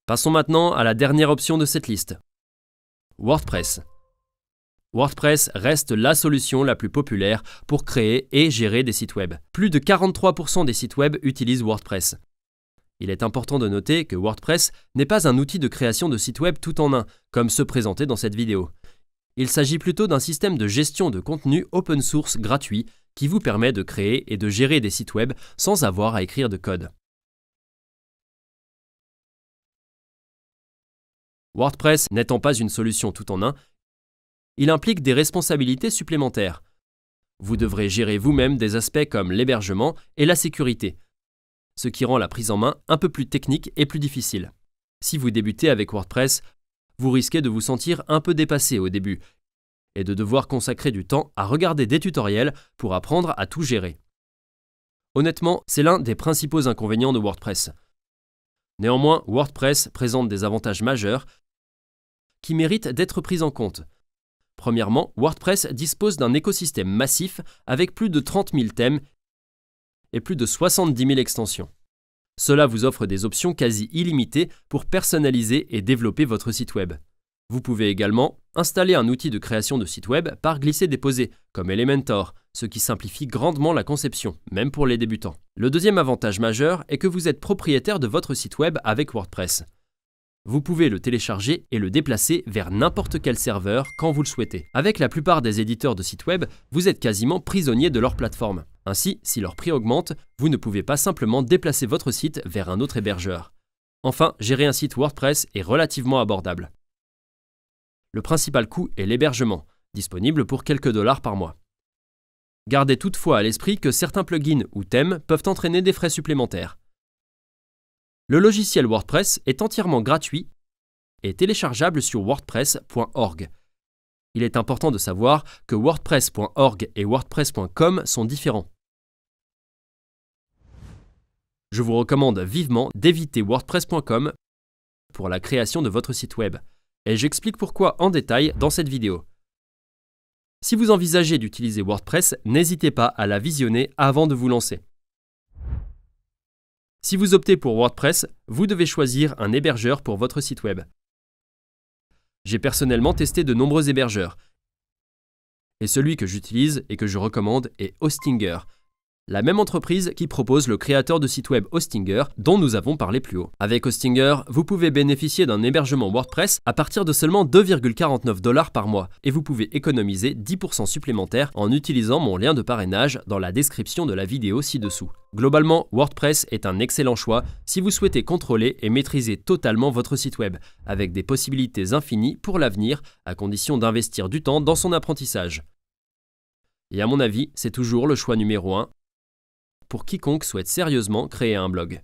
Passons maintenant à la dernière option de cette liste. WordPress. WordPress reste la solution la plus populaire pour créer et gérer des sites web. Plus de 43% des sites web utilisent WordPress. Il est important de noter que WordPress n'est pas un outil de création de sites web tout en un, comme ceux présentés dans cette vidéo. Il s'agit plutôt d'un système de gestion de contenu open source gratuit qui vous permet de créer et de gérer des sites web sans avoir à écrire de code. WordPress n'étant pas une solution tout en un, il implique des responsabilités supplémentaires. Vous devrez gérer vous-même des aspects comme l'hébergement et la sécurité, ce qui rend la prise en main un peu plus technique et plus difficile. Si vous débutez avec WordPress, vous risquez de vous sentir un peu dépassé au début et de devoir consacrer du temps à regarder des tutoriels pour apprendre à tout gérer. Honnêtement, c'est l'un des principaux inconvénients de WordPress. Néanmoins, WordPress présente des avantages majeurs qui méritent d'être pris en compte. Premièrement, WordPress dispose d'un écosystème massif avec plus de 30 000 thèmes et plus de 70 000 extensions. Cela vous offre des options quasi illimitées pour personnaliser et développer votre site web. Vous pouvez également installer un outil de création de site web par glisser-déposer, comme Elementor, ce qui simplifie grandement la conception, même pour les débutants. Le deuxième avantage majeur est que vous êtes propriétaire de votre site web avec WordPress. Vous pouvez le télécharger et le déplacer vers n'importe quel serveur quand vous le souhaitez. Avec la plupart des éditeurs de sites web, vous êtes quasiment prisonnier de leur plateforme. Ainsi, si leur prix augmente, vous ne pouvez pas simplement déplacer votre site vers un autre hébergeur. Enfin, gérer un site WordPress est relativement abordable. Le principal coût est l'hébergement, disponible pour quelques dollars par mois. Gardez toutefois à l'esprit que certains plugins ou thèmes peuvent entraîner des frais supplémentaires. Le logiciel WordPress est entièrement gratuit et téléchargeable sur wordpress.org. Il est important de savoir que wordpress.org et wordpress.com sont différents. Je vous recommande vivement d'éviter wordpress.com pour la création de votre site web, et j'explique pourquoi en détail dans cette vidéo. Si vous envisagez d'utiliser WordPress, n'hésitez pas à la visionner avant de vous lancer. Si vous optez pour WordPress, vous devez choisir un hébergeur pour votre site web. J'ai personnellement testé de nombreux hébergeurs, et celui que j'utilise et que je recommande est Hostinger, la même entreprise qui propose le créateur de site web Hostinger dont nous avons parlé plus haut. Avec Hostinger, vous pouvez bénéficier d'un hébergement WordPress à partir de seulement 2,49 $ par mois et vous pouvez économiser 10% supplémentaires en utilisant mon lien de parrainage dans la description de la vidéo ci-dessous. Globalement, WordPress est un excellent choix si vous souhaitez contrôler et maîtriser totalement votre site web, avec des possibilités infinies pour l'avenir, à condition d'investir du temps dans son apprentissage. Et à mon avis, c'est toujours le choix numéro 1 pour quiconque souhaite sérieusement créer un blog.